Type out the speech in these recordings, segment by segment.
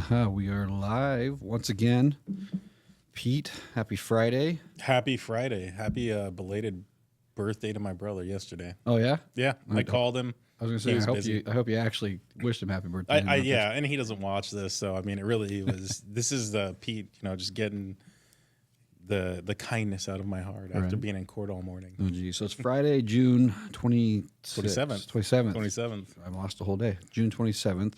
We are live once again. Pete, happy Friday. Happy Friday. Happy belated birthday to my brother yesterday. Oh yeah, Yeah, I called him. I was He gonna was say busy. I hope you actually wished him happy birthday. Yeah, and he doesn't watch this, so I mean, it really was. This is the Pete, just getting the kindness out of my heart after Right. being in court all morning. Oh geez, so it's Friday, June 27th. 27th. 27th. I lost the whole day. June 27th,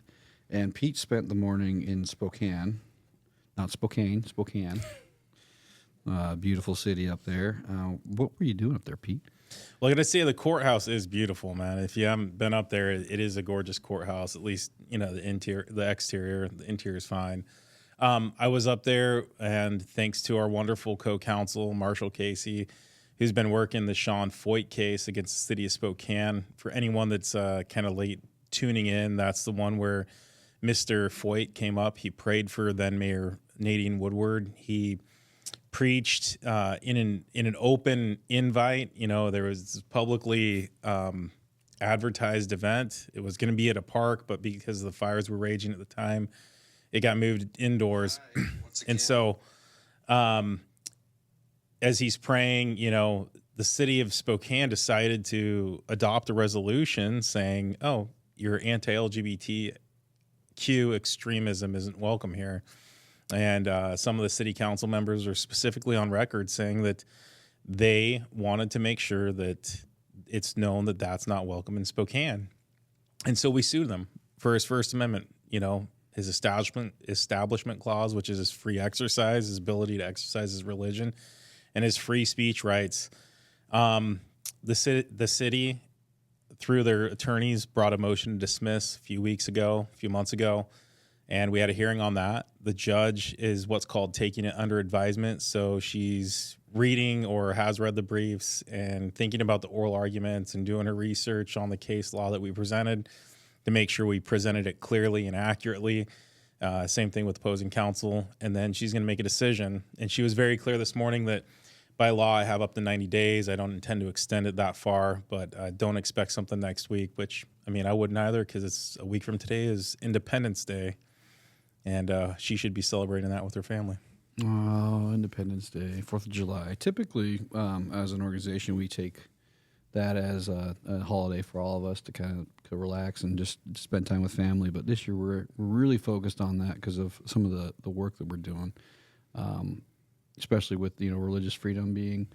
and Pete spent the morning in Spokane, not Spokane, Spokane. Beautiful city up there. What were you doing up there, Pete? Well, I gotta say the courthouse is beautiful, man. If you haven't been up there, it is a gorgeous courthouse. At least the interior, the exterior, the interior is fine. I was up there, and thanks to our wonderful co-counsel Marshall Casey, who's been working the Sean Foyt case against the city of Spokane. For anyone that's kind of late tuning in, that's the one where Mr. Foyt came up. He prayed for then Mayor Nadine Woodward. He preached in an open invite. There was publicly advertised event. It was going to be at a park, but because the fires were raging at the time, it got moved indoors. And so, as he's praying, the city of Spokane decided to adopt a resolution saying, "Oh, your anti-LGBTQ extremism isn't welcome here." And some of the city council members are specifically on record saying that they wanted to make sure that it's known that that's not welcome in Spokane. And so we sued them for his First Amendment, his establishment clause, which is his free exercise, his ability to exercise his religion, and his free speech rights. The city, through their attorneys, brought a motion to dismiss a few months ago. And we had a hearing on that. The judge is what's called taking it under advisement. So she's reading or has read the briefs and thinking about the oral arguments and doing her research on the case law that we presented to make sure we presented it clearly and accurately. Same thing with opposing counsel. And then she's going to make a decision. And she was very clear this morning that by law, I have up to 90 days. I don't intend to extend it that far, but I don't expect something next week, which, I wouldn't either, because it's a week from today is Independence Day. And she should be celebrating that with her family. Oh, Independence Day, 4th of July. Typically, as an organization, we take that as a holiday for all of us to kind of relax and just spend time with family. But this year, we're really focused on that because of some of the work that we're doing, especially with religious freedom being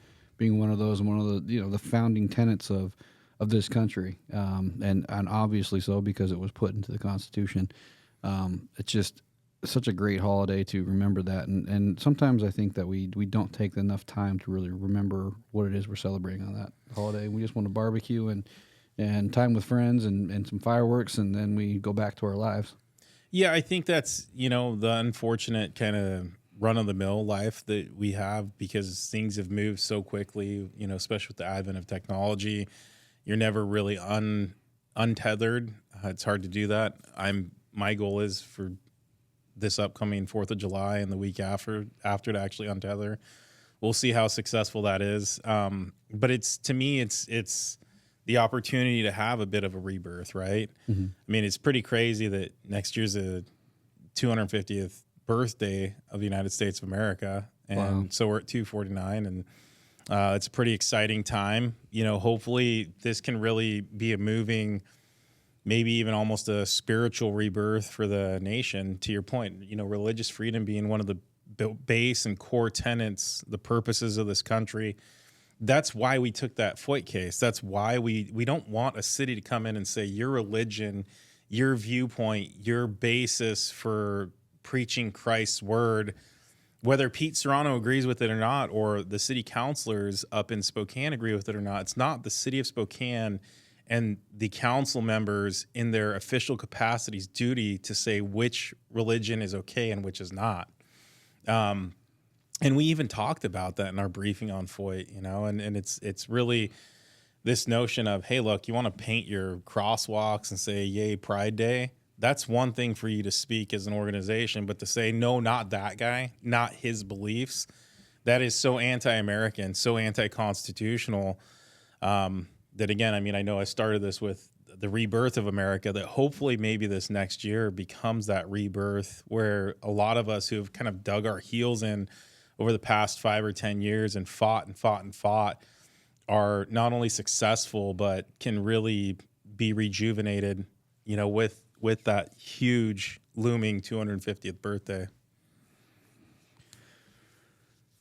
one of those and one of the founding tenets of this country, and obviously so because it was put into the Constitution. It's just such a great holiday to remember that, and sometimes I think that we don't take enough time to really remember what it is we're celebrating on that holiday. We just want to barbecue and time with friends and some fireworks, and then we go back to our lives. Yeah, I think that's the unfortunate kind of run-of-the-mill life that we have because things have moved so quickly, especially with the advent of technology. You're never really untethered. It's hard to do that. My goal is for this upcoming 4th of July and the week after to actually untether. We'll see how successful that is. But to me, it's the opportunity to have a bit of a rebirth, right? Mm-hmm. It's pretty crazy that next year's the 250th birthday of the United States of America. And wow. So we're at 249 and it's a pretty exciting time. Hopefully this can really be a moving, maybe even almost a spiritual rebirth for the nation. To your point, religious freedom being one of the base and core tenets, the purposes of this country. That's why we took that Foyt case. That's why we don't want a city to come in and say your religion, your viewpoint, your basis for preaching Christ's word, whether Pete Serrano agrees with it or not, or the city councilors up in Spokane agree with it or not. It's not the city of Spokane and the council members in their official capacity's duty to say which religion is okay and which is not. And we even talked about that in our briefing on Foyt, and it's really this notion of, hey, look, you want to paint your crosswalks and say, yay, Pride Day. That's one thing for you to speak as an organization, but to say, no, not that guy, not his beliefs, that is so anti-American, so anti-constitutional, that again, I know I started this with the rebirth of America, that hopefully maybe this next year becomes that rebirth where a lot of us who have kind of dug our heels in over the past 5 or 10 years and fought and fought and fought are not only successful, but can really be rejuvenated, with that huge looming 250th birthday.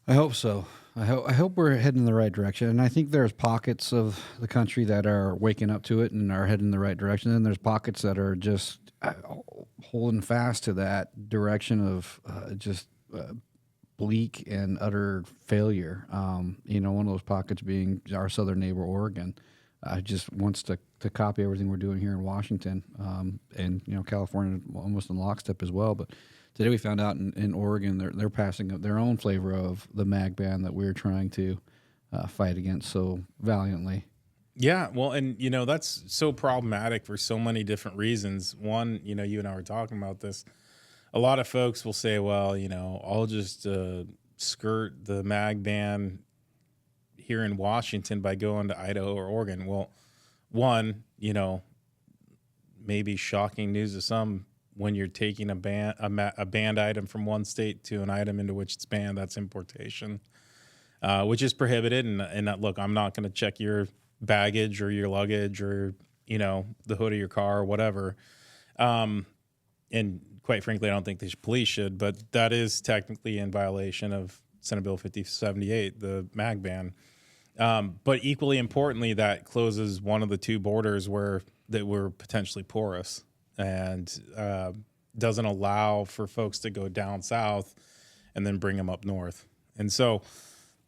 I hope so. I hope we're heading in the right direction. And I think there's pockets of the country that are waking up to it and are heading in the right direction. And there's pockets that are just holding fast to that direction of bleak and utter failure. One of those pockets being our southern neighbor, Oregon. Just wants to copy everything we're doing here in Washington, and California almost in lockstep as well. But today we found out in Oregon they're passing up their own flavor of the mag ban that we're trying to fight against so valiantly. Yeah, well, and that's so problematic for so many different reasons. One, you and I were talking about this. A lot of folks will say, well, I'll just skirt the mag ban here in Washington by going to Idaho or Oregon. Well, one, maybe shocking news to some, when you're taking a banned item from one state to an item into which it's banned, that's importation, which is prohibited. And look, I'm not going to check your baggage or your luggage or, the hood of your car or whatever. And quite frankly, I don't think the police should, but that is technically in violation of Senate Bill 5078, the mag ban. But equally importantly, that closes one of the two borders that were potentially porous and doesn't allow for folks to go down south and then bring them up north. And so,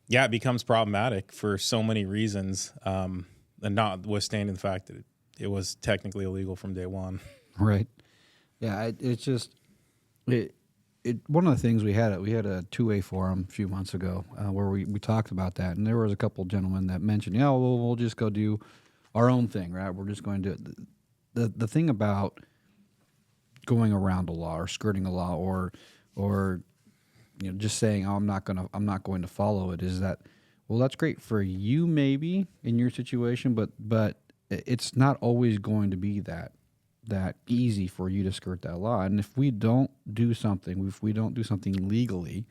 yeah, it becomes problematic for so many reasons, and notwithstanding the fact that it was technically illegal from day one. Right. Yeah, it's just one of the things we had a 2A forum a few months ago where we talked about that, and there was a couple gentlemen that mentioned, we'll just go do our own thing, right? We're just going to the thing about going around a law or skirting a law or just saying, I'm not going to follow it, is that, well, that's great for you maybe in your situation, but it's not always going to be that easy for you to skirt that law. And if we don't do something legally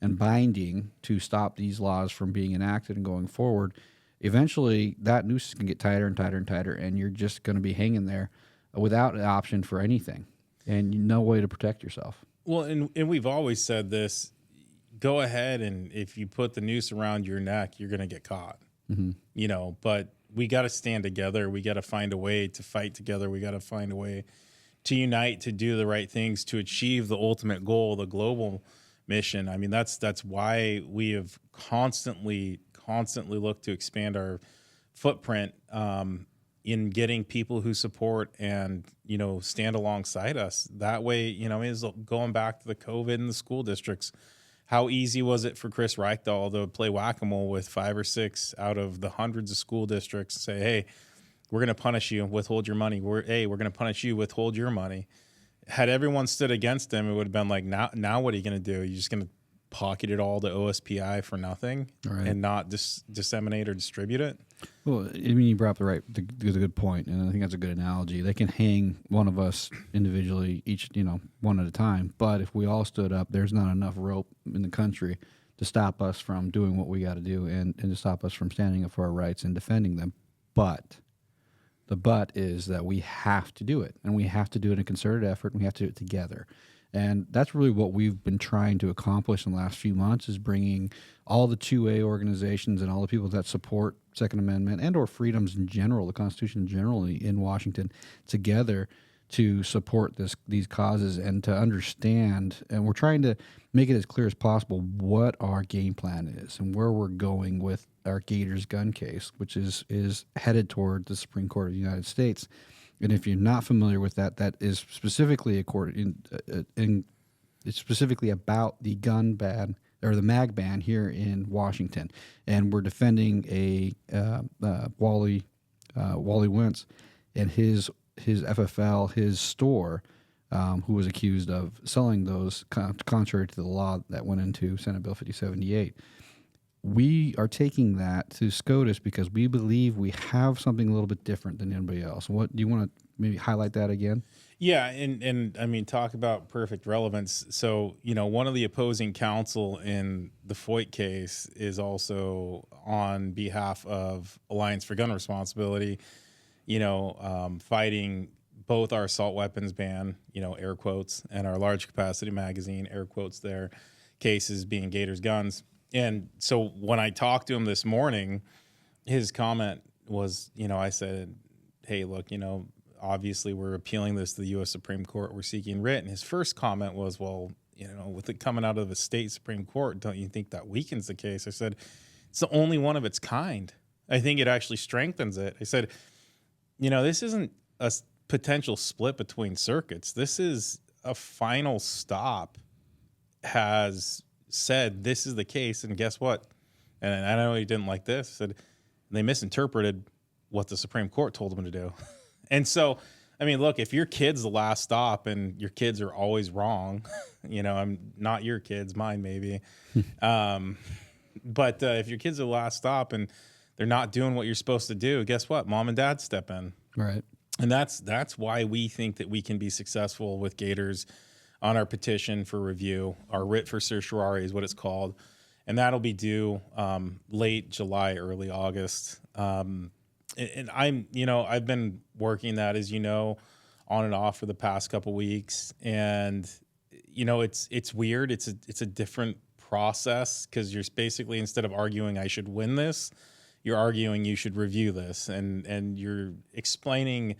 and binding to stop these laws from being enacted and going forward, eventually that noose is going to get tighter and tighter and tighter, and you're just going to be hanging there without an option for anything and no way to protect yourself. Well, and we've always said this, go ahead, and if you put the noose around your neck, you're going to get caught. Mm-hmm. But we got to stand together. We got to find a way to fight together. We got to find a way to unite, to do the right things, to achieve the ultimate goal, the global mission. I mean, that's why we have constantly looked to expand our footprint in getting people who support and, stand alongside us. That way, is going back to the COVID and the school districts. How easy was it for Chris Reichdahl to play whack-a-mole with 5 or 6 out of the hundreds of school districts and say, hey, we're going to punish you, withhold your money. We're going to punish you, withhold your money. Had everyone stood against him, it would have been like, now what are you going to do? You're just going to pocket it all to OSPI for nothing, right, and not disseminate or distribute it? Well, I mean, you brought up the good point, and I think that's a good analogy. They can hang one of us individually, each, one at a time. But if we all stood up, there's not enough rope in the country to stop us from doing what we got to do and to stop us from standing up for our rights and defending them. But the but is that we have to do it, and we have to do it in a concerted effort, and we have to do it together. And that's really what we've been trying to accomplish in the last few months, is bringing all the 2A organizations and all the people that support Second Amendment and or freedoms in general, the Constitution generally in Washington, together to support these causes and to understand. And we're trying to make it as clear as possible what our game plan is and where we're going with our Gators gun case, which is headed toward the Supreme Court of the United States. And if you're not familiar with that, that is specifically it's specifically about the gun ban or the mag ban here in Washington, and we're defending Wally Wentz and his FFL, his store, who was accused of selling those contrary to the law that went into Senate Bill 5078. we are taking that to SCOTUS because we believe we have something a little bit different than anybody else. What do you want to maybe highlight that again? Yeah, and I mean, talk about perfect relevance. So, one of the opposing counsel in the Foyt case is also on behalf of Alliance for Gun Responsibility, fighting both our assault weapons ban, air quotes, and our large capacity magazine, air quotes there, cases being Gators guns. And so when I talked to him this morning, his comment was, I said, hey, look, obviously we're appealing this to the U.S. Supreme Court. We're seeking writ. And his first comment was, well, with it coming out of the state Supreme Court, don't you think that weakens the case? I said, it's the only one of its kind. I think it actually strengthens it. I said, this isn't a potential split between circuits. This is a final stop has said this is the case. And guess what? And I know he didn't like this. I said, they misinterpreted what the Supreme Court told them to do. And so, I mean, look, if your kid's the last stop and your kids are always wrong, I'm not your kids, mine maybe. But if your kids are the last stop and they're not doing what you're supposed to do, guess what? Mom and dad step in. Right. And that's why we think that we can be successful with Gators on our petition for review. Our writ for certiorari is what it's called. And that'll be due late July, early August. And I've been working that, as on and off for the past couple weeks. And, it's weird. It's a different process because you're basically, instead of arguing I should win this, you're arguing you should review this. And you're explaining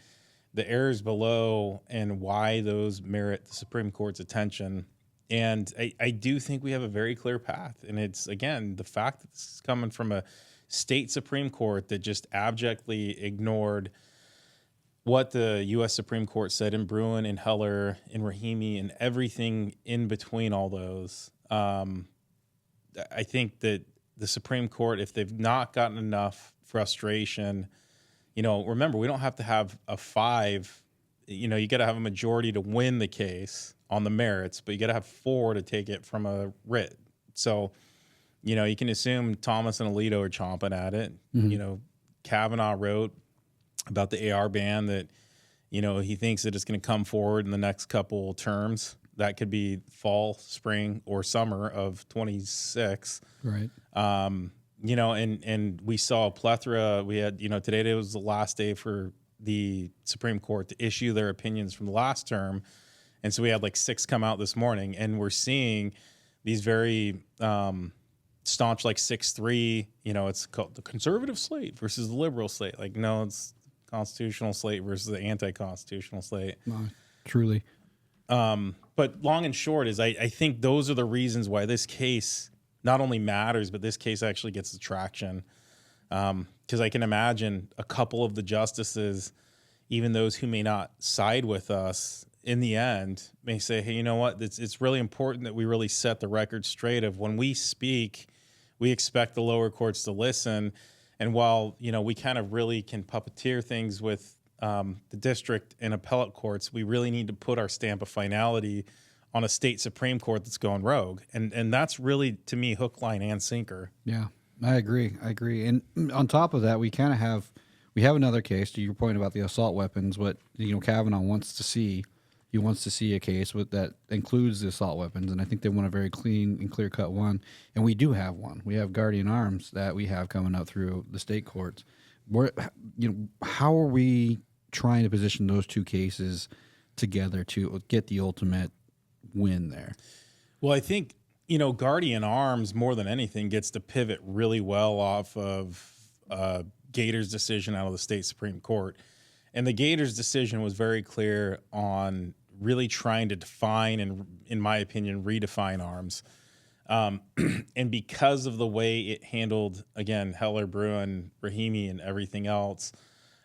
the errors below and why those merit the Supreme Court's attention. And I do think we have a very clear path. And it's, again, the fact that this is coming from a state Supreme Court that just abjectly ignored what the U.S. Supreme Court said in Bruen, in Heller, in Rahimi, and everything in between all those. I think that the Supreme Court, if they've not gotten enough frustration, remember, we don't have to have a 5. You got to have a majority to win the case on the merits, but you got to have 4 to take it from a writ. So, you can assume Thomas and Alito are chomping at it. Mm-hmm. Kavanaugh wrote about the AR ban that, he thinks that it's going to come forward in the next couple terms. That could be fall, spring, or summer of 26. Right. And we saw a plethora. We had, today was the last day for the Supreme Court to issue their opinions from the last term. And so we had like 6 come out this morning, and we're seeing these very staunch, like 6-3, it's called the conservative slate versus the liberal slate. Like, no, it's constitutional slate versus the anti-constitutional slate. No, truly. But long and short is I think those are the reasons why this case not only matters, but this case actually gets the traction. Because I can imagine a couple of the justices, even those who may not side with us in the end, may say, hey, you know what? It's really important that we really set the record straight of when we speak, we expect the lower courts to listen. And while, we kind of really can puppeteer things with the district and appellate courts, we really need to put our stamp of finality on a state Supreme Court that's going rogue. And that's really, to me, hook, line, and sinker. Yeah, I agree. And on top of that, we have another case, to your point about the assault weapons, what, Kavanaugh wants to see. He wants to see a case that includes the assault weapons, and I think they want a very clean and clear-cut one. And we do have one. We have Guardian Arms that we have coming up through the state courts. How are we trying to position those two cases together to get the ultimate win there? Well, I think, Guardian Arms, more than anything, gets to pivot really well off of Gators' decision out of the state Supreme Court. And the Gators' decision was very clear on really trying to define and, in my opinion, redefine arms. And because of the way it handled, again, Heller, Bruen, Rahimi, and everything else,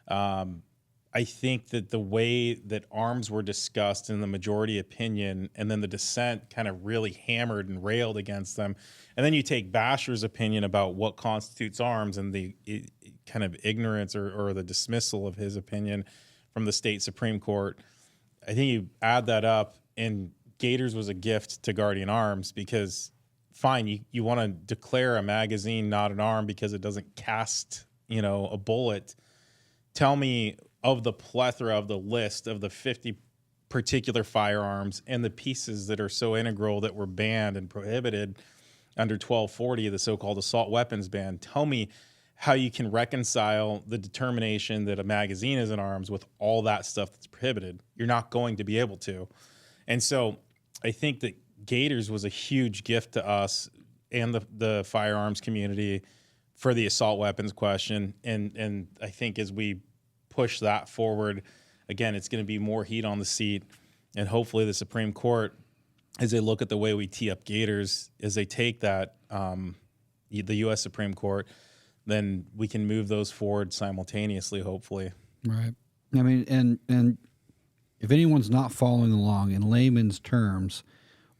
I think that the way that arms were discussed in the majority opinion and then the dissent kind of really hammered and railed against them. And then you take Basher's opinion about what constitutes arms and the kind of ignorance or the dismissal of his opinion from the state Supreme Court. I think you add that up, and Gators was a gift to Guardian Arms because fine, you want to declare a magazine not an arm because it doesn't cast, a bullet. Tell me of the plethora of the list of the 50 particular firearms and the pieces that are so integral that were banned and prohibited under 1240, the so-called assault weapons ban. Tell me how you can reconcile the determination that a magazine is an arms with all that stuff that's prohibited. You're not going to be able to. And so I think that Gators was a huge gift to us and the firearms community for the assault weapons question. And I think as we push that forward, again, it's going to be more heat on the seat. And hopefully the Supreme Court, as they look at the way we tee up Gators, as they take that, the U.S. Supreme Court, then we can move those forward simultaneously, hopefully. Right. I mean, and if anyone's not following along, in layman's terms,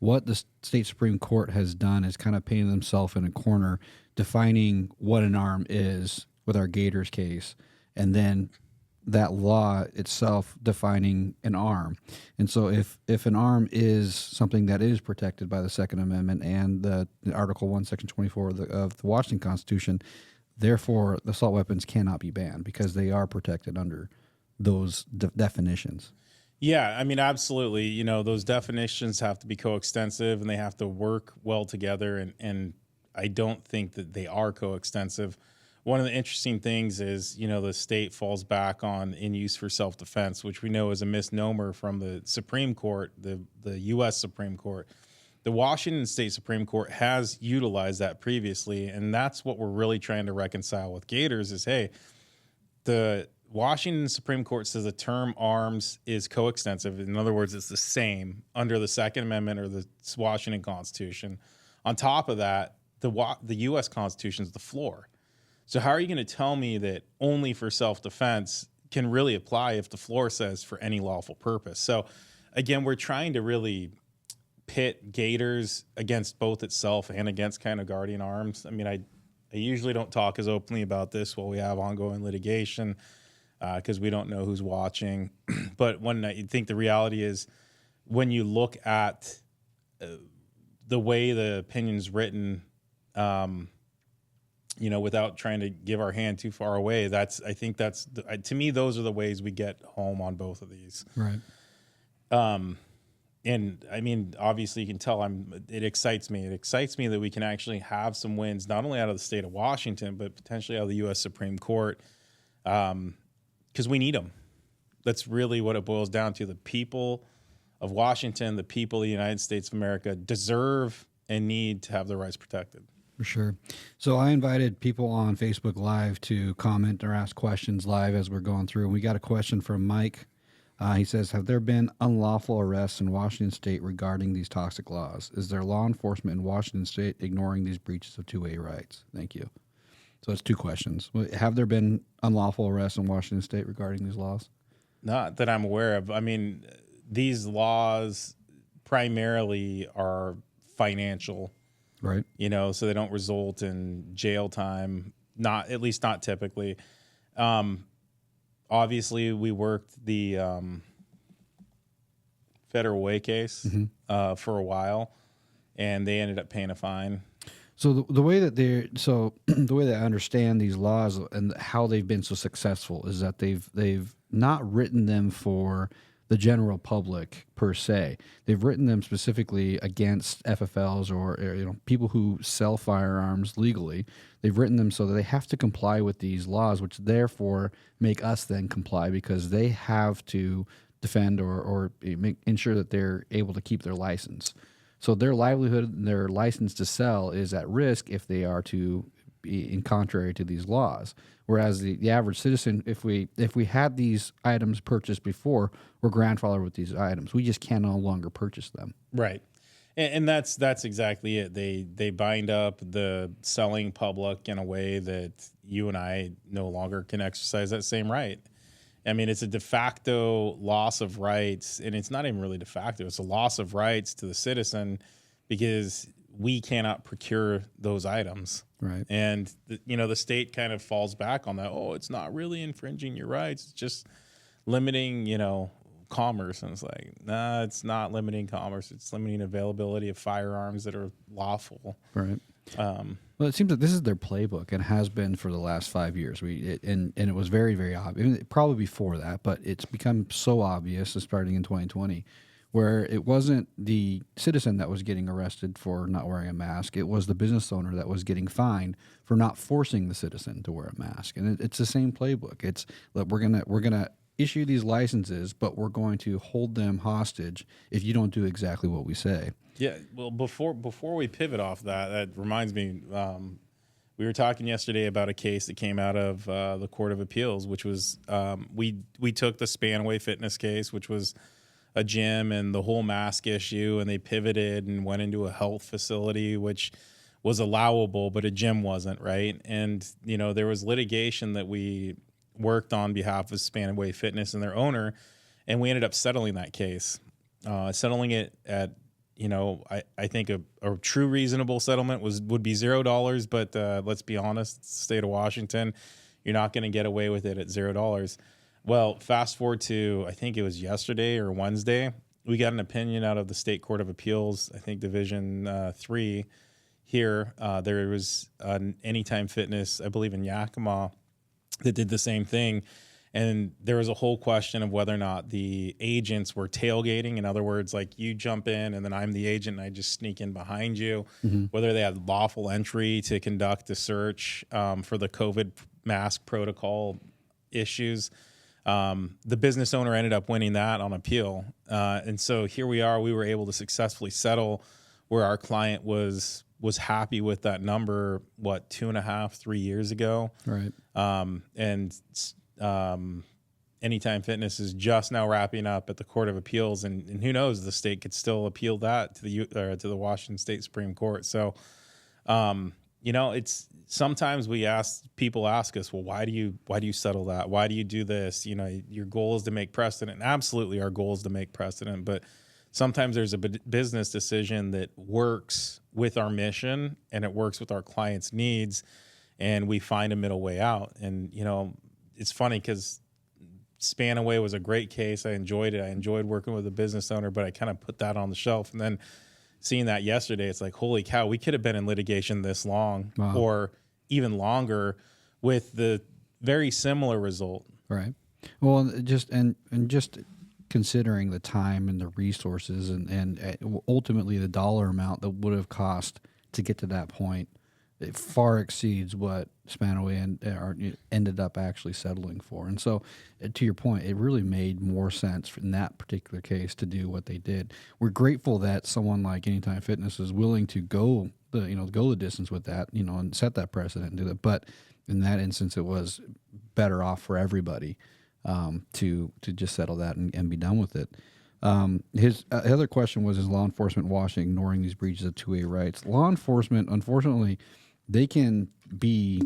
what the state Supreme Court has done is kind of painted themselves in a corner, defining what an arm is with our Gators case, and then that law itself defining an arm. And so if an arm is something that is protected by the Second Amendment and the Article 1, Section 24 of the Washington Constitution, therefore the assault weapons cannot be banned because they are protected under those definitions. Yeah, I mean, absolutely. Those definitions have to be coextensive and they have to work well together. And I don't think that they are coextensive. One of the interesting things is, the state falls back on in use for self-defense, which we know is a misnomer from the Supreme Court, the U.S. Supreme Court. The Washington State Supreme Court has utilized that previously, and that's what we're really trying to reconcile with Gators is, hey, the Washington Supreme Court says the term arms is coextensive. In other words, it's the same under the Second Amendment or the Washington Constitution. On top of that, the U.S. Constitution is the floor. So how are you going to tell me that only for self-defense can really apply if the floor says for any lawful purpose? So again, we're trying to really pit Gators against both itself and against kind of Guardian Arms. I mean, I usually don't talk as openly about this while we have ongoing litigation because we don't know who's watching. But when I think the reality is when you look at the way the opinion's written, without trying to give our hand too far away, I think that's to me, those are the ways we get home on both of these. Right. And I mean, obviously you can tell it excites me. It excites me that we can actually have some wins, not only out of the state of Washington, but potentially out of the U.S. Supreme Court. Because we need them. That's really what it boils down to. The people of Washington, the people of the United States of America deserve and need to have their rights protected. For sure. So I invited people on Facebook Live to comment or ask questions live as we're going through. And we got a question from Mike. He says, have there been unlawful arrests in Washington State regarding these toxic laws? Is there law enforcement in Washington State ignoring these breaches of 2A rights? Thank you. So it's two questions. Have there been unlawful arrests in Washington State regarding these laws? Not that I'm aware of. I mean, these laws primarily are financial. Right. So they don't result in jail time, at least not typically. Obviously, we worked the Federal Way case for a while, and they ended up paying a fine. So the way that the way that I understand these laws and how they've been so successful is that they've not written them for the general public per se. They've written them specifically against FFLs or people who sell firearms legally. They've written them so that they have to comply with these laws, which therefore make us then comply because they have to defend or ensure that they're able to keep their license. So their livelihood and their license to sell is at risk if they are to be in contrary to these laws. Whereas the average citizen, if we had these items purchased before, we're grandfathered with these items. We just can no longer purchase them. Right. And that's exactly it. They bind up the selling public in a way that you and I no longer can exercise that same right. I mean, it's a de facto loss of rights, and it's not even really de facto. It's a loss of rights to the citizen because we cannot procure those items. Right. And, the state kind of falls back on that. Oh, it's not really infringing your rights. It's just limiting, commerce. And it's like, nah, it's not limiting commerce. It's limiting availability of firearms that are lawful. Right. Well, it seems that this is their playbook and has been for the last 5 years. And it was very, very obvious, probably before that, but it's become so obvious, starting in 2020, where it wasn't the citizen that was getting arrested for not wearing a mask. It was the business owner that was getting fined for not forcing the citizen to wear a mask. And it's the same playbook. It's that we're gonna issue these licenses, but we're going to hold them hostage if you don't do exactly what we say. Yeah, well, before we pivot off that, that reminds me, we were talking yesterday about a case that came out of the Court of Appeals, which was we took the Spanaway Fitness case, which was a gym and the whole mask issue, and they pivoted and went into a health facility, which was allowable, but a gym wasn't, right? And there was litigation that we worked on behalf of Spanaway Fitness and their owner, and we ended up settling that case, settling it at. I think a true reasonable settlement would be $0, but let's be honest, it's the state of Washington, you're not going to get away with it at $0. Well, fast forward to, I think it was yesterday or Wednesday, we got an opinion out of the State Court of Appeals, I think Division 3 here. There was an Anytime Fitness, I believe in Yakima, that did the same thing. And there was a whole question of whether or not the agents were tailgating. In other words, like you jump in and then I'm the agent and I just sneak in behind you, whether they had lawful entry to conduct a search for the COVID mask protocol issues. The business owner ended up winning that on appeal. And so here we are, we were able to successfully settle where our client was happy with that number, 2.5, 3 years ago. Right. Anytime Fitness is just now wrapping up at the Court of Appeals, and who knows, the state could still appeal that to the Washington State Supreme Court. So, it's sometimes people ask us, well, why do you settle that? Why do you do this? Your goal is to make precedent. And absolutely, our goal is to make precedent, but sometimes there's a business decision that works with our mission and it works with our clients' needs, and we find a middle way out. And it's funny because Spanaway was a great case. I enjoyed it. I enjoyed working with the business owner, but I kind of put that on the shelf. And then seeing that yesterday, it's like, holy cow, we could have been in litigation this long or even longer with the very similar result. Right. Well, just considering the time and the resources and ultimately the dollar amount that would have cost to get to that point, it far exceeds what Spanaway ended up actually settling for. And so, to your point, it really made more sense in that particular case to do what they did. We're grateful that someone like Anytime Fitness is willing to go the distance with that, and set that precedent and do that. But in that instance, it was better off for everybody to just settle that and be done with it. His other question was, is law enforcement watching, ignoring these breaches of 2A rights? Law enforcement, unfortunately, they can be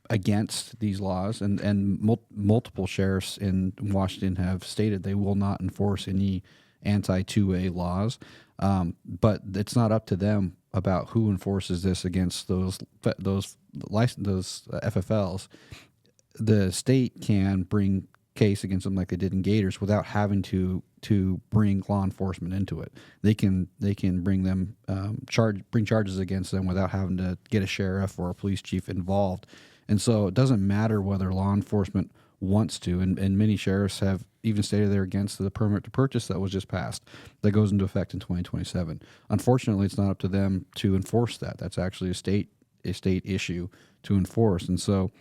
against these laws, and multiple sheriffs in Washington have stated they will not enforce any anti-2A laws. But it's not up to them about who enforces this against those FFLs. The state can bring case against them like they did in Gators without having to bring law enforcement into it. They can bring them bring charges against them without having to get a sheriff or a police chief involved. And so it doesn't matter whether law enforcement wants to, and many sheriffs have even stated they're against the permit to purchase that was just passed that goes into effect in 2027. Unfortunately, it's not up to them to enforce that. That's actually a state issue to enforce. And so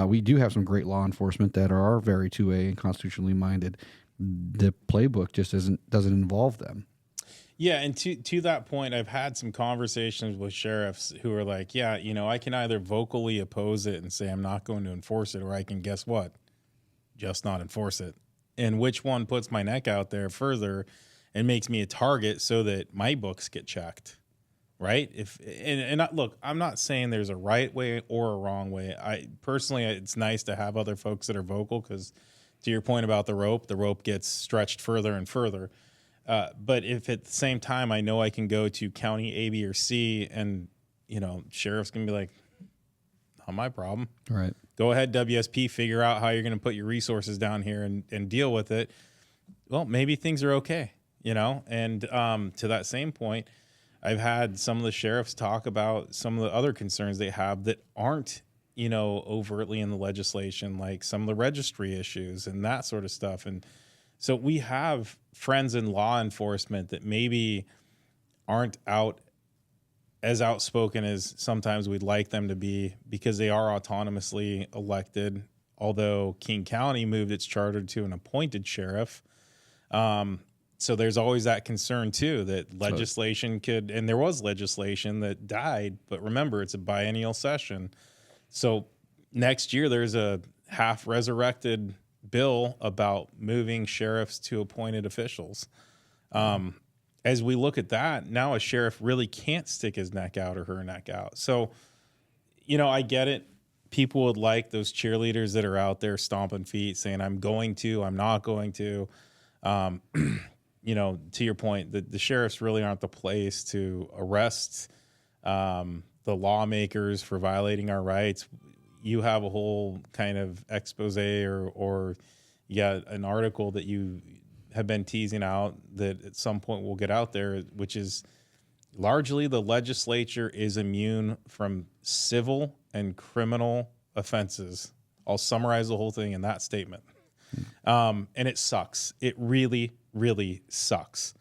we do have some great law enforcement that are very 2A and constitutionally minded. The playbook just doesn't involve them. Yeah, and to that point, I've had some conversations with sheriffs who are like, yeah, I can either vocally oppose it and say I'm not going to enforce it, or I can, guess what, just not enforce it. And which one puts my neck out there further and makes me a target so that my books get checked, right? Look, I'm not saying there's a right way or a wrong way. I personally, it's nice to have other folks that are vocal because, to your point about the rope gets stretched further and further. But if at the same time I know I can go to county A, B, or C, and sheriff's gonna be like, not my problem. Right. Go ahead, WSP, figure out how you're going to put your resources down here and deal with it. well, maybe things are okay, you know? And to that same point, I've had some of the sheriffs talk about some of the other concerns they have that aren't, you know, overtly in the legislation, like some of the registry issues and that sort of stuff. And so we have friends in law enforcement that maybe aren't out as outspoken as sometimes we'd like them to be because they are autonomously elected. Although King County moved its charter to an appointed sheriff. So there's always that concern too, that legislation could, and there was legislation that died, but remember it's a biennial session. So next year there's a half resurrected bill about moving sheriffs to appointed officials. As we look at that, now a sheriff really can't stick his neck out or her neck out. So, you know, I get it. People would like those cheerleaders that are out there stomping feet saying, I'm going to, I'm not going to. You know, to your point, the sheriffs really aren't the place to arrest the lawmakers for violating our rights. You have a whole kind of expose or an article that you have been teasing out that at some point will get out there, which is largely the legislature is immune from civil and criminal offenses. I'll summarize the whole thing in that statement. And it sucks. It really, really sucks.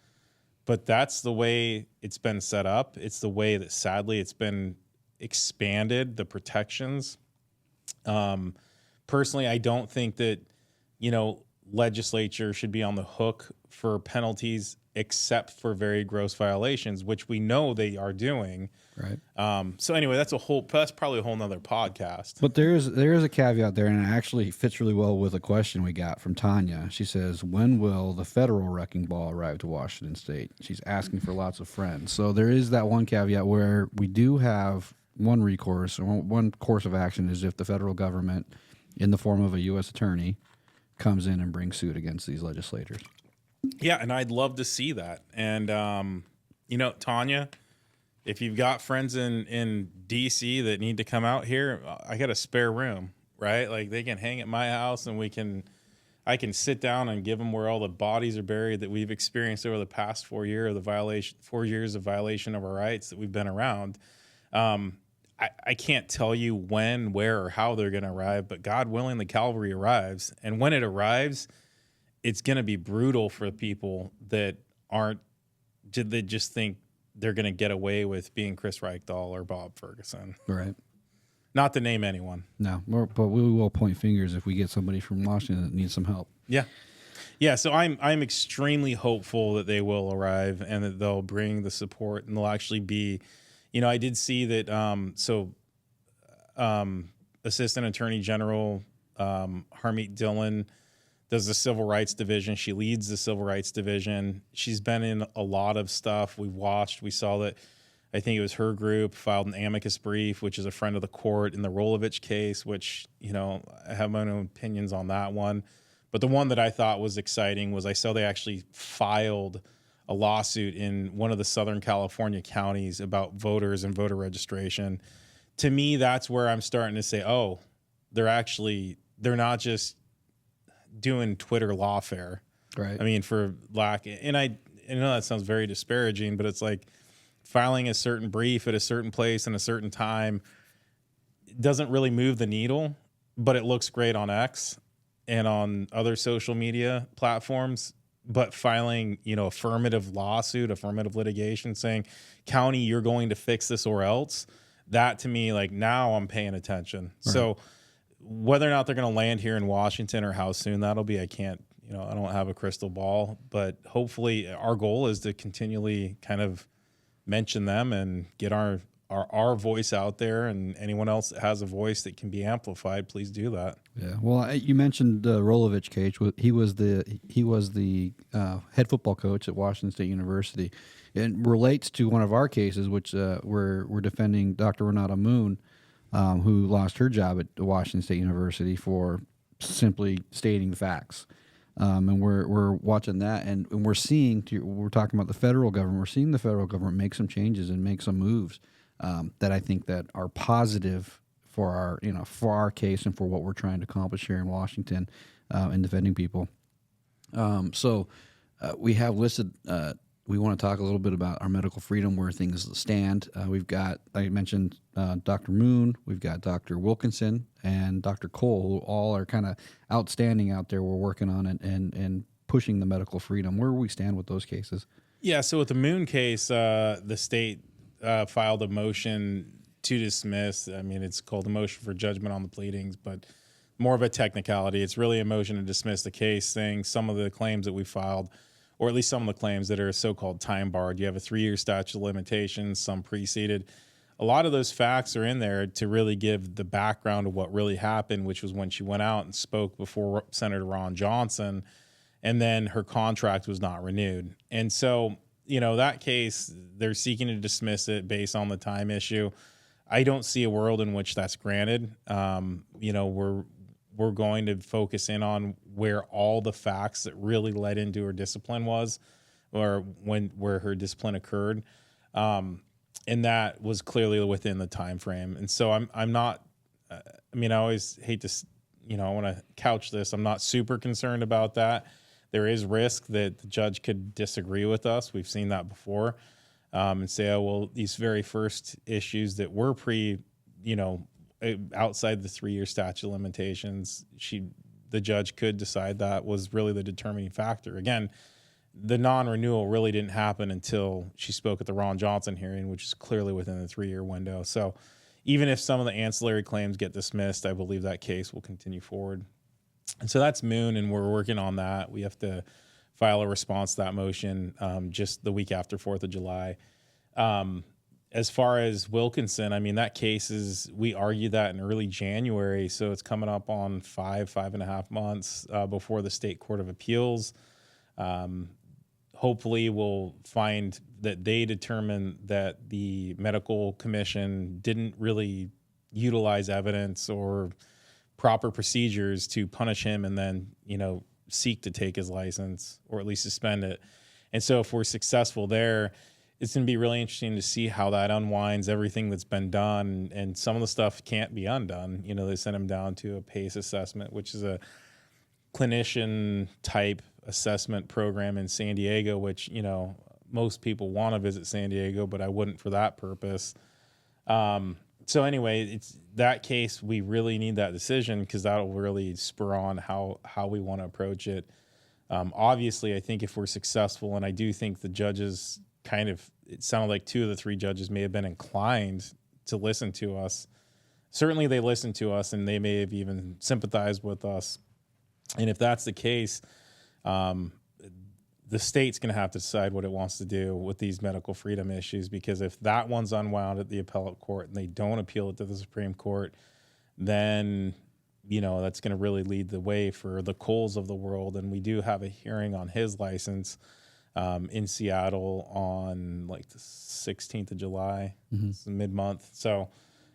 But that's the way it's been set up. It's the way that sadly it's been expanded, the protections. Personally, I don't think that, you know, legislature should be on the hook for penalties except for very gross violations, which we know they are doing. Right. So anyway, that's probably a whole nother podcast. But there is a caveat there, and it actually fits really well with a question we got from Tanya. She says, when will the federal wrecking ball arrive to Washington State? She's asking for lots of friends. So there is that one caveat where we do have one recourse, or one course of action is if the federal government, in the form of a U.S. attorney, comes in and brings suit against these legislators. Yeah, and I'd love to see that. And, you know, Tanya, if you've got friends in D.C. that need to come out here, I got a spare room, right? Like they can hang at my house and I can sit down and give them where all the bodies are buried that we've experienced over the past 4 years of violation of our rights that we've been around. I can't tell you when, where, or how they're going to arrive, but God willing, the cavalry arrives. And when it arrives, it's going to be brutal for people that they just think they're going to get away with being Chris Reichdahl or Bob Ferguson. Right. Not to name anyone. No, but we will point fingers if we get somebody from Washington that needs some help. Yeah. Yeah, so I'm extremely hopeful that they will arrive and that they'll bring the support and they'll actually be, you know, I did see that Assistant Attorney General Harmeet Dillon does the Civil Rights Division. She leads the Civil Rights Division. She's been in a lot of stuff. We saw that, I think it was her group filed an amicus brief, which is a friend of the court in the Rolovich case, which, you know, I have my own opinions on that one. But the one that I thought was exciting was I saw they actually filed a lawsuit in one of the Southern California counties about voters and voter registration. To me, that's where I'm starting to say, oh, they're not just doing Twitter lawfare. Right. I mean, and I know that sounds very disparaging, but it's like filing a certain brief at a certain place and a certain time doesn't really move the needle, but it looks great on X and on other social media platforms. But filing, you know, affirmative litigation saying, county, you're going to fix this or else, that to me, like, now I'm paying attention. Right. So whether or not they're going to land here in Washington or how soon that'll be, I don't have a crystal ball, but hopefully our goal is to continually kind of mention them and get our voice out there, and anyone else that has a voice that can be amplified, please do that. Yeah. Well, you mentioned the Rolovich case. He was the head football coach at Washington State University. It relates to one of our cases, which we're defending Dr. Renata Moon, who lost her job at Washington State University for simply stating the facts. And we're watching that, and we're talking about the federal government. We're seeing the federal government make some changes and make some moves that I think that are positive for our case and for what we're trying to accomplish here in Washington in defending people. We have listed. We want to talk a little bit about our medical freedom, where things stand. We've got, I mentioned, Dr. Moon. We've got Dr. Wilkinson and Dr. Cole, who all are kind of outstanding out there. We're working on it and pushing the medical freedom. Where do we stand with those cases? Yeah. So with the Moon case, the state filed a motion to dismiss. I mean, it's called a motion for judgment on the pleadings, but more of a technicality. It's really a motion to dismiss the case, saying some of the claims that we filed, or at least some of the claims that are so-called time barred. You have a 3-year statute of limitations, some preceded. A lot of those facts are in there to really give the background of what really happened, which was when she went out and spoke before Senator Ron Johnson, and then her contract was not renewed. And so, that case, they're seeking to dismiss it based on the time issue. I don't see a world in which that's granted. We're going to focus in on where all the facts that really led into her discipline was, or where her discipline occurred, and that was clearly within the time frame. And so I'm not. I always hate to, I want to couch this. I'm not super concerned about that. There is risk that the judge could disagree with us. We've seen that before, and say, oh well, these very first issues that were outside the 3-year statute of limitations, the judge could decide that was really the determining factor. Again, the non-renewal really didn't happen until she spoke at the Ron Johnson hearing, which is clearly within the 3-year window. So even if some of the ancillary claims get dismissed, I believe that case will continue forward. And so that's Moon, and we're working on that. We have to file a response to that motion just the week after 4th of July. As far as Wilkinson, that case we argued that in early January, so it's coming up on 5.5 months before the State Court of Appeals. Hopefully we'll find that they determine that the medical commission didn't really utilize evidence or proper procedures to punish him and then, seek to take his license or at least suspend it. And so if we're successful there, it's going to be really interesting to see how that unwinds everything that's been done. And some of the stuff can't be undone. They sent him down to a PACE assessment, which is a clinician type assessment program in San Diego, which, most people want to visit San Diego, but I wouldn't for that purpose. So anyway, it's that case. We really need that decision because that'll really spur on how we want to approach it. Obviously, I think if we're successful, and I do think the judges it sounded like 2 of the 3 judges may have been inclined to listen to us. Certainly they listened to us and they may have even sympathized with us. And if that's the case, the state's going to have to decide what it wants to do with these medical freedom issues, because if that one's unwound at the appellate court and they don't appeal it to the Supreme Court, then, that's going to really lead the way for the Coles of the world. And we do have a hearing on his license in Seattle on like the 16th of July, It's mid-month. So,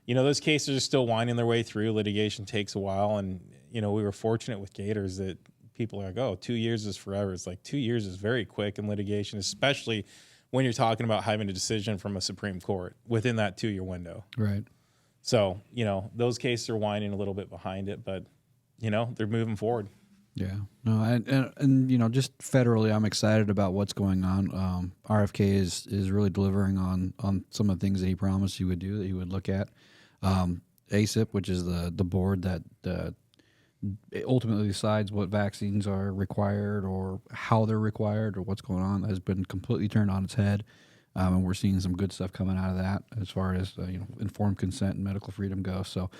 those cases are still winding their way through. Litigation takes a while. And, we were fortunate with Gators that people are like, oh, 2 years is forever. It's like 2 years is very quick in litigation, especially when you're talking about having a decision from a Supreme Court within that 2-year window. Right. So, those cases are winding a little bit behind it, but, they're moving forward. Yeah. No, and just federally, I'm excited about what's going on. RFK is really delivering on some of the things that he promised he would do, that he would look at. ACIP, which is the board that ultimately decides what vaccines are required or how they're required or what's going on, has been completely turned on its head. And we're seeing some good stuff coming out of that as far as informed consent and medical freedom go. So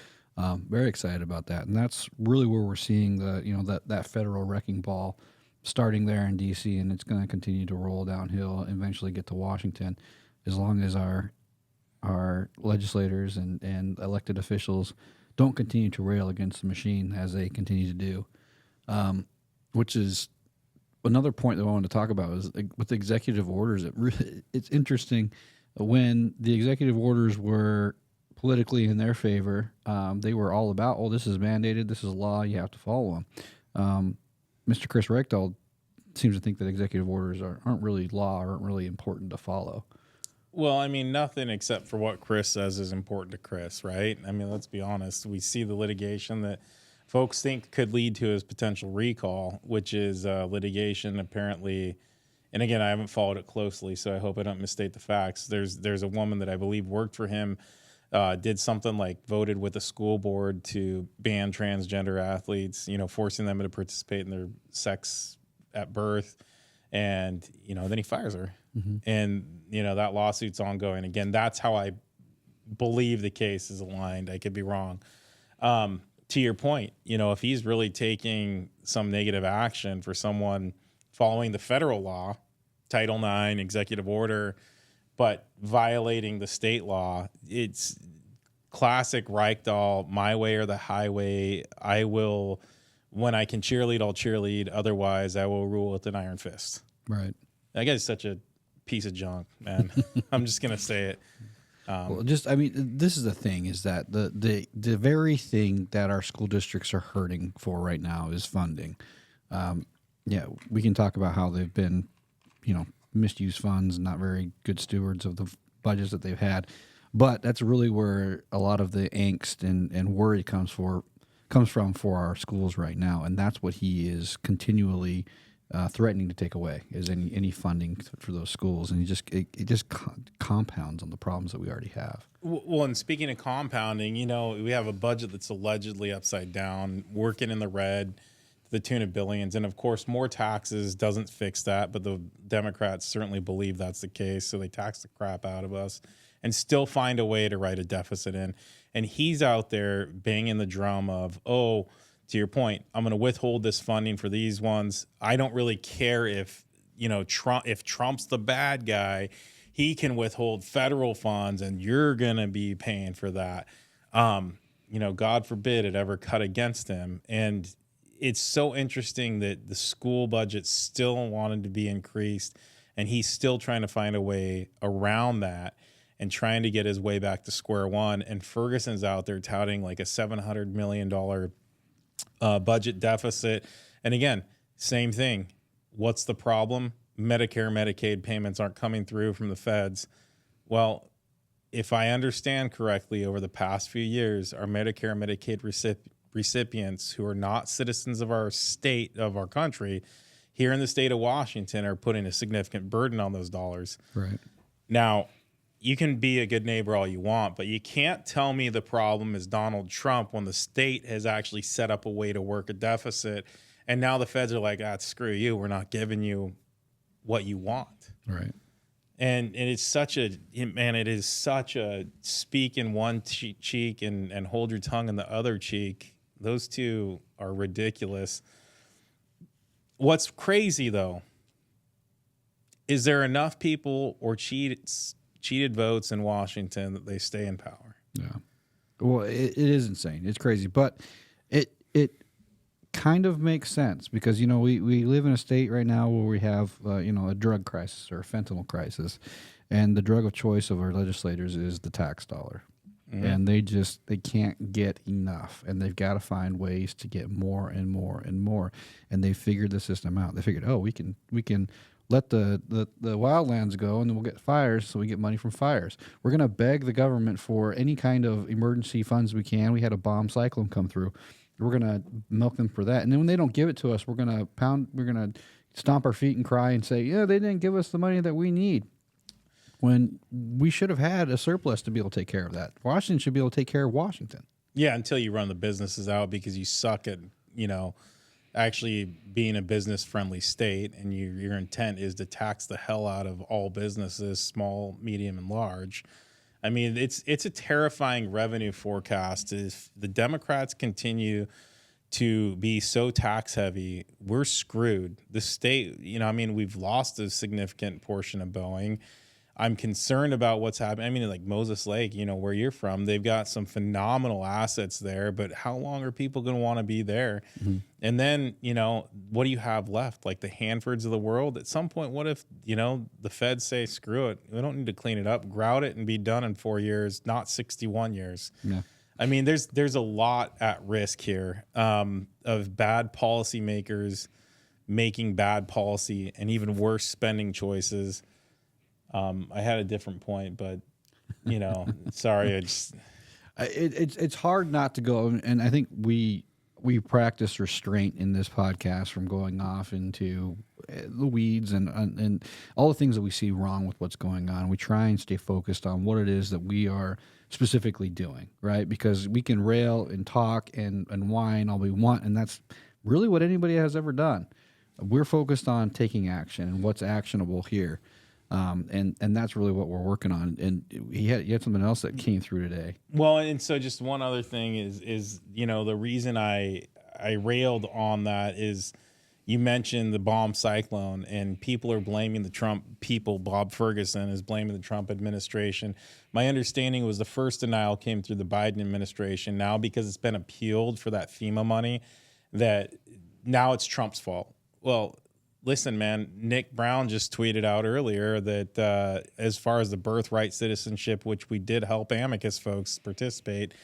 very excited about that. And that's really where we're seeing that federal wrecking ball starting there in D.C., and it's going to continue to roll downhill and eventually get to Washington, as long as our legislators and elected officials don't continue to rail against the machine as they continue to do, which is another point that I wanted to talk about. Is with the executive orders, it's interesting. When the executive orders were politically in their favor, they were all about, oh, this is mandated, this is law, you have to follow them. Mr. Chris Reykdal seems to think that executive orders aren't really law, aren't really important to follow. Well, nothing except for what Chris says is important to Chris, right? Let's be honest. We see the litigation that folks think could lead to his potential recall, which is litigation apparently. And again, I haven't followed it closely, so I hope I don't misstate the facts. There's a woman that I believe worked for him, did something like voted with the school board to ban transgender athletes, forcing them to participate in their sex at birth. And, then he fires her. And, that lawsuit's ongoing. Again, that's how I believe the case is aligned. I could be wrong. To your point, if he's really taking some negative action for someone following the federal law, Title IX, executive order, but violating the state law, it's classic Reichdahl, my way or the highway. I will, when I can cheerlead, I'll cheerlead. Otherwise, I will rule with an iron fist. Right. That guy's such a piece of junk, man. I'm just going to say it. This is the thing, is that the very thing that our school districts are hurting for right now is funding. We can talk about how they've been, misused funds, not very good stewards of the budgets that they've had. But that's really where a lot of the angst and worry comes from for our schools right now. And that's what he is continually threatening to take away, is any funding for those schools. And it just compounds on the problems that we already have. Well, and speaking of compounding, we have a budget that's allegedly upside down, working in the red, to the tune of billions. And of course, more taxes doesn't fix that. But the Democrats certainly believe that's the case. So they tax the crap out of us and still find a way to write a deficit in. And he's out there banging the drum of, to your point, I'm going to withhold this funding for these ones. I don't really care if Trump's the bad guy. He can withhold federal funds, and you're going to be paying for that. God forbid it ever cut against him. And it's so interesting that the school budget still wanted to be increased, and he's still trying to find a way around that and trying to get his way back to square one. And Ferguson's out there touting like a $700 million budget deficit. And again, same thing. What's the problem? Medicare, Medicaid payments aren't coming through from the feds. Well, if I understand correctly, over the past few years, our Medicare and Medicaid recipients who are not citizens of our state, of our country, here in the state of Washington, are putting a significant burden on those dollars. Right. Now, you can be a good neighbor all you want, but you can't tell me the problem is Donald Trump when the state has actually set up a way to work a deficit. And now the feds are like, screw you. We're not giving you what you want. Right. And it is such a speak in one cheek and hold your tongue in the other cheek. Those two are ridiculous. What's crazy, though, is there enough people or cheated votes in Washington that they stay in power? Yeah. Well, it is insane. It's crazy. But it kind of makes sense because, we live in a state right now where we have, a drug crisis or a fentanyl crisis. And the drug of choice of our legislators is the tax dollar. Mm-hmm. And they can't get enough. And they've got to find ways to get more and more and more. And they figured the system out. They figured, we can let the wildlands go, and then we'll get fires, so we get money from fires. We're going to beg the government for any kind of emergency funds we can. We had a bomb cyclone come through. We're going to milk them for that. And then when they don't give it to us, we're going to stomp our feet and cry and say, they didn't give us the money that we need. When we should have had a surplus to be able to take care of that. Washington should be able to take care of Washington. Yeah, until you run the businesses out because you suck at, actually being a business-friendly state, and your intent is to tax the hell out of all businesses, small, medium, and large. I mean, it's a terrifying revenue forecast. If the Democrats continue to be so tax-heavy, we're screwed. The state, we've lost a significant portion of Boeing. I'm concerned about what's happening. Like Moses Lake, where you're from, they've got some phenomenal assets there, but how long are people going to want to be there? Mm-hmm. And then, what do you have left? Like the Hanfords of the world? At some point, what if, the feds say, screw it, we don't need to clean it up, grout it and be done in 4 years, not 61 years. Yeah. There's a lot at risk here of bad policymakers making bad policy and even worse spending choices. I had a different point, but sorry, it's hard not to go. And I think we practice restraint in this podcast from going off into the weeds and all the things that we see wrong with what's going on. We try and stay focused on what it is that we are specifically doing, right? Because we can rail and talk and whine all we want, and that's really what anybody has ever done. We're focused on taking action and what's actionable here. And that's really what we're working on. And you had something else that came through today. Well, and so just one other thing is the reason I railed on that is you mentioned the bomb cyclone, and people are blaming the Trump people. Bob Ferguson is blaming the Trump administration. My understanding was the first denial came through the Biden administration. Now, because it's been appealed for that FEMA money, that now it's Trump's fault. Well, listen, man, Nick Brown just tweeted out earlier that as far as the birthright citizenship, which we did help Amicus folks participate,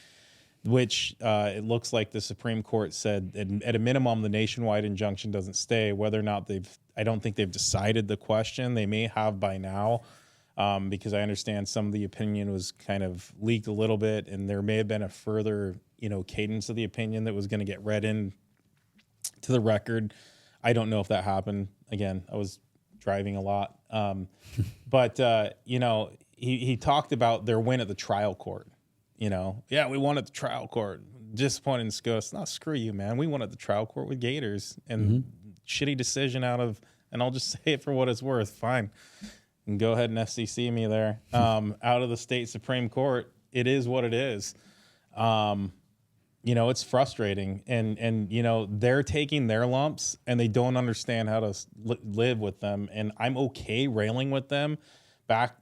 which it looks like the Supreme Court said at a minimum, the nationwide injunction doesn't stay. Whether or not I don't think they've decided the question. They may have by now, because I understand some of the opinion was kind of leaked a little bit, and there may have been a further, cadence of the opinion that was going to get read in to the record. I don't know if that happened. Again, I was driving a lot. But he talked about their win at the trial court. Yeah, we won at the trial court. Disappointed in Scott. No, screw you, man. We won at the trial court with Gators, and shitty decision and I'll just say it for what it's worth. Fine. And go ahead and FCC me there. Out of the state Supreme Court, it is what it is. It's frustrating, and they're taking their lumps and they don't understand how to live with them. And I'm okay railing with them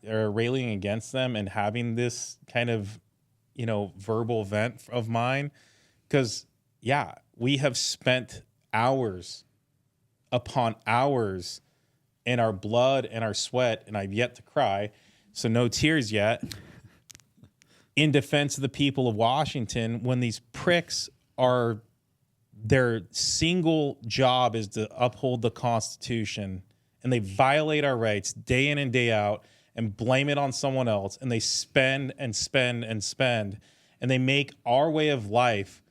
railing against them and having this kind of, verbal vent of mine. Cause yeah, we have spent hours upon hours in our blood and our sweat, and I've yet to cry. So no tears yet. In defense of the people of Washington, when these pricks their single job is to uphold the Constitution, and they violate our rights day in and day out and blame it on someone else, and they spend and spend and spend, and they make our way of life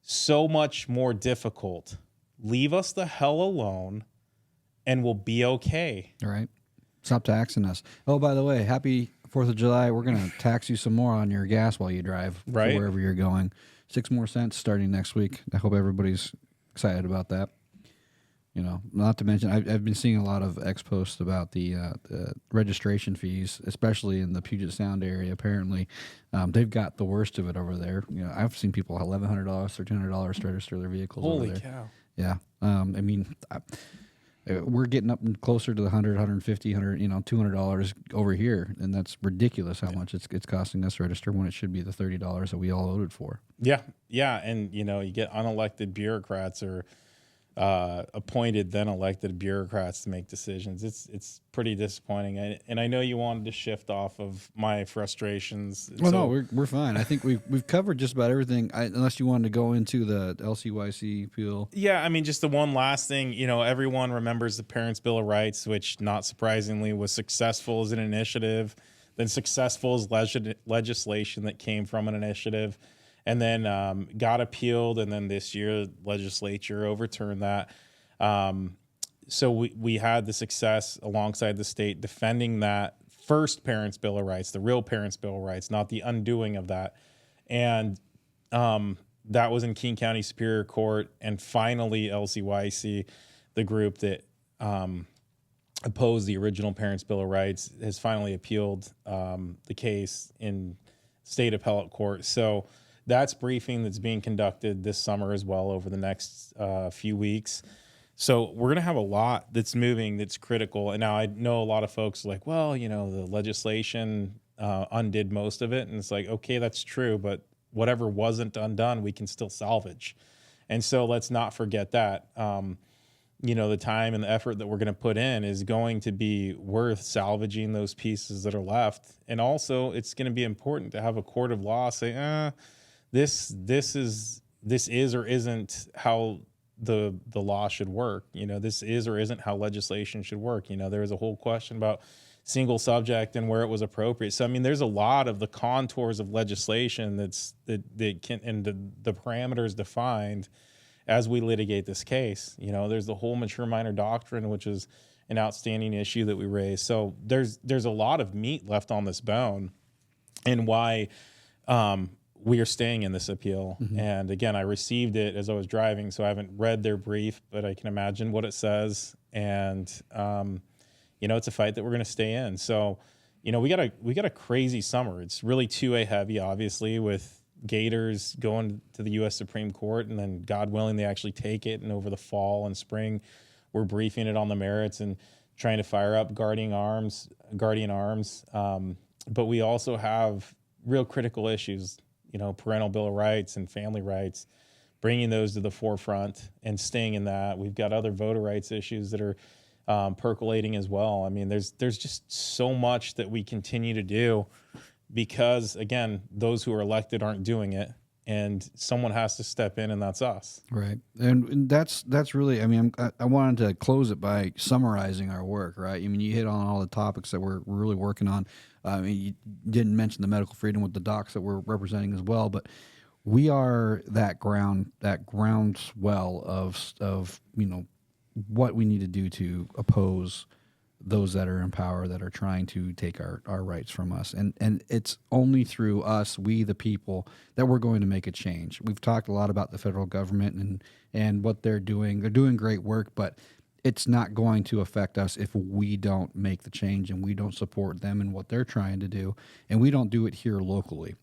so much more difficult. Leave us the hell alone, and we'll be okay. All right. Stop taxing us. Oh, by the way, happy 4th of July. We're going to tax you some more on your gas while you drive right, wherever you're going. 6 more cents starting next week. I hope everybody's excited about that. Not to mention, I've been seeing a lot of posts about the registration fees, especially in the Puget Sound area. Apparently, they've got the worst of it over there. I've seen people $1,100, $1,300 to register their vehicles over there. Holy cow. Yeah. We're getting up closer to the $100, $150, $200 over here, and that's ridiculous how much it's costing us to register when it should be the $30 that we all voted for. Yeah, and you get unelected bureaucrats or appointed then elected bureaucrats to make decisions. It's pretty disappointing, and I know you wanted to shift off of my frustrations. Well, no, we're fine. I think we've covered just about everything, unless you wanted to go into the LCYC appeal. Yeah, just the one last thing. Everyone remembers the Parents' Bill of Rights, which not surprisingly was successful as an initiative, then successful as legislation that came from an initiative, and then got appealed, and then this year legislature overturned that. So we had the success alongside the state defending that first Parents' Bill of Rights, the real Parents' Bill of Rights, not the undoing of that. And that was in King County Superior Court. And finally, LCYC, the group that opposed the original Parents' Bill of Rights, has finally appealed the case in state appellate court. So that's briefing that's being conducted this summer as well over the next few weeks. So we're going to have a lot that's moving that's critical. And now I know a lot of folks are like, well, the legislation undid most of it. And it's like, okay, that's true. But whatever wasn't undone, we can still salvage. And so let's not forget that. The time and the effort that we're going to put in is going to be worth salvaging those pieces that are left. And also it's going to be important to have a court of law say, this is or isn't how the law should work. This is or isn't how legislation should work. There was a whole question about single subject and where it was appropriate. So, there's a lot of the contours of legislation that can, and the parameters defined as we litigate this case. You know, there's the whole mature minor doctrine, which is an outstanding issue that we raised. So there's a lot of meat left on this bone, and why we are staying in this appeal. And again, I received it as I was driving, so I haven't read their brief, but I can imagine what it says. And you know, it's a fight that we're going to stay in. So, you know, we got a crazy summer. It's really 2A heavy, obviously, with Gators going to the U.S. Supreme Court, and then God willing, they actually take it. And over the fall and spring, we're briefing it on the merits and trying to fire up Guardian Arms. But we also have real critical issues, you know, parental bill of rights and family rights, bringing those to the forefront and staying in that. We've got other voter rights issues that are percolating as well. I mean, there's just so much that we continue to do because, again, those who are elected aren't doing it, and someone has to step in, and that's us. Right. And that's really, I mean, I wanted to close it by summarizing our work, right? I mean, you hit on all the topics that we're really working on. I mean, you didn't mention the medical freedom with the docs that we're representing as well, but we are that groundswell of, you know, what we need to do to oppose those that are in power that are trying to take our rights from us. And it's only through us, we the people, that we're going to make a change. We've talked a lot about the federal government and what they're doing. They're doing great work, but it's not going to affect us if we don't make the change and we don't support them in what they're trying to do, and we don't do it here locally.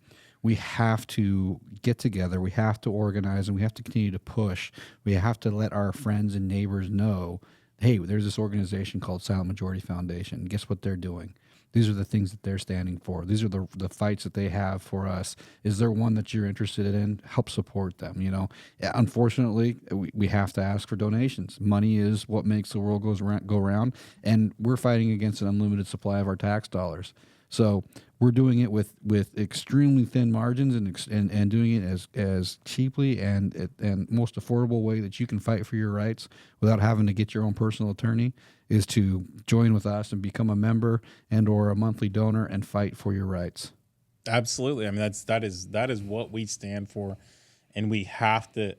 We have to get together, we have to organize, and we have to continue to push. We have to let our friends and neighbors know, hey, there's this organization called Silent Majority Foundation. Guess what they're doing? These are the things that they're standing for. These are the fights that they have for us. Is there one that you're interested in? Help support them, you know. Unfortunately, we have to ask for donations. Money is what makes the world go round, and we're fighting against an unlimited supply of our tax dollars. So we're doing it with extremely thin margins and doing it as cheaply and most affordable way that you can fight for your rights without having to get your own personal attorney is to join with us and become a member and or a monthly donor and fight for your rights. Absolutely. I mean, that is what we stand for, and we have to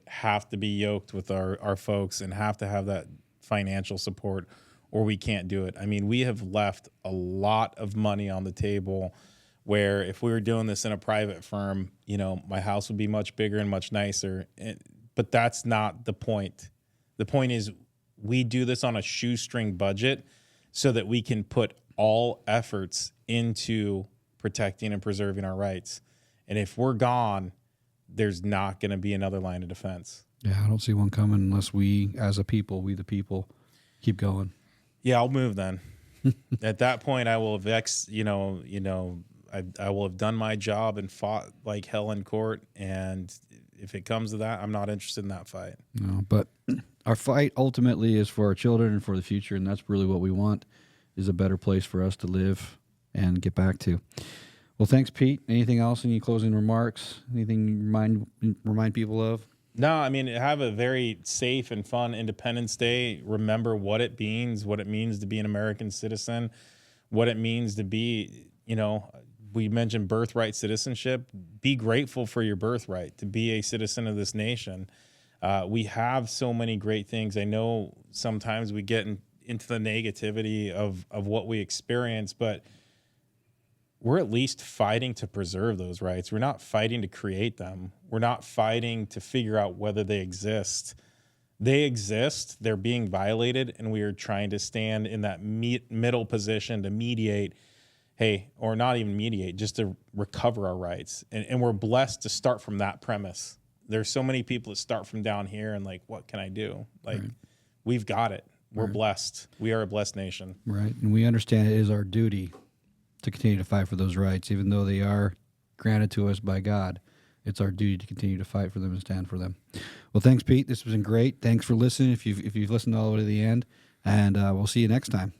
be yoked with our folks and have to have that financial support, or we can't do it. I mean, we have left a lot of money on the table where if we were doing this in a private firm, you know, my house would be much bigger and much nicer. But that's not the point. The point is we do this on a shoestring budget so that we can put all efforts into protecting and preserving our rights. And if we're gone, there's not going to be another line of defense. Yeah, I don't see one coming unless we, as a people, we the people, keep going. Yeah, I'll move then. At that point, I will have I will have done my job and fought like hell in court. And if it comes to that, I'm not interested in that fight. No, but our fight ultimately is for our children and for the future, and that's really what we want, is a better place for us to live and get back to. Well, thanks, Pete. Anything else? Any closing remarks? Anything you remind people of? No, I mean, have a very safe and fun Independence Day. Remember what it means to be an American citizen, what it means to be, you know, we mentioned birthright citizenship. Be grateful for your birthright to be a citizen of this nation. We have so many great things. I know sometimes we get into the negativity of what we experience, but we're at least fighting to preserve those rights. We're not fighting to create them. We're not fighting to figure out whether they exist. They exist, they're being violated, and we are trying to stand in that middle position to mediate, or not even mediate, just to recover our rights. And we're blessed to start from that premise. There's so many people that start from down here and like, what can I do? Like, right. We've got it. We're right. Blessed. We are a blessed nation. Right. And we understand it is our duty to continue to fight for those rights, even though they are granted to us by God. It's our duty to continue to fight for them and stand for them. Well, thanks, Pete. This has been great. Thanks for listening. If you've listened all the way to the end, and we'll see you next time.